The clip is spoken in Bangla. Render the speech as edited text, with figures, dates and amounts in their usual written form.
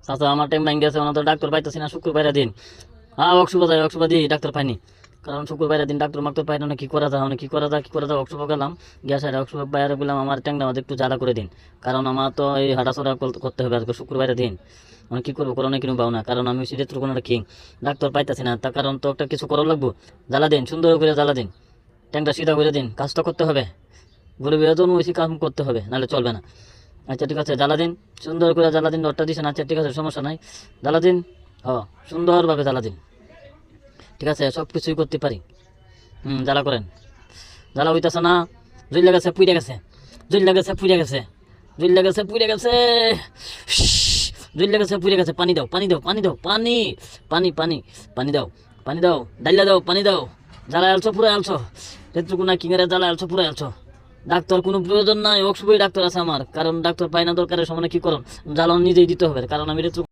চাচা আমার টাইম ভাঙ গেছে, ওনার তো ডাক্তার পাইতেছি না, শুক্রবারের দিন। হ্যাঁ অক্সুবা দিই, ডাক্তার পাইনি, কারণ শুক্রবারের দিন ডাক্তার মাক্তার পাই না, কি করা যায় কি করা যায় কি করা যায়। অক্সুবা গেলাম, গ্যাস আর অক্সুবা বাইরে বললাম আমার ট্যাংটা আমাদের একটু জ্বালা করে দিন, কারণ আমার তো এই হাঁটাচড়া করতে হবে আজকে শুক্রবারের দিন। আমি কী করবো, করোনা কিনু পাও না, কারণ আমি সিরিয়াস কোনো কিং ডাক্তার পাইতেছি না, তার কারণ তো একটা কিছু করা লাগবো। জ্বালা দিন, সুন্দর করে জ্বালা দিন, ট্যাংটা সিধা করে দিন, কাজটা করতে হবে, ঘুরে বেরোতেও বেশি কাম করতে হবে, নাহলে চলবে না। আচ্ছা ঠিক আছে, জ্বালা দিন, সুন্দর করে জ্বালা দিন, ডরটা দিছেন, আচ্ছা ঠিক আছে সমস্যা নাই, জ্বালা দিন। সুন্দরভাবে জ্বালা দিন, ঠিক আছে, সব কিছুই করতে পারি। জ্বালা করেন, জ্বালা হইতেছে না, জুইলা গেছে পুড়ে গেছে, জুইলা গেছে পুড়ে গেছে, জুইলা গেছে পুড়ে গেছে, জুইলা গেছে পুড়ে গেছে। পানি দাও, পানি দাও, পানি দাও, পানি পানি পানি পানি দাও, পানি দাও, ডাইলা দাও, পানি দাও। জ্বালা আলছো, পুরো আলছো, এটুকু না কিঙেরা জ্বালা আলছো, পুরো আলছো। ডাক্তার কোনো প্রয়োজন নাই, অক্সুবই ডাক্তার আছে আমার, কারণ ডাক্তার পাই না, দরকারের সময় কি করুন, জ্বালানো নিজেই দিতে হবে, কারণ আমি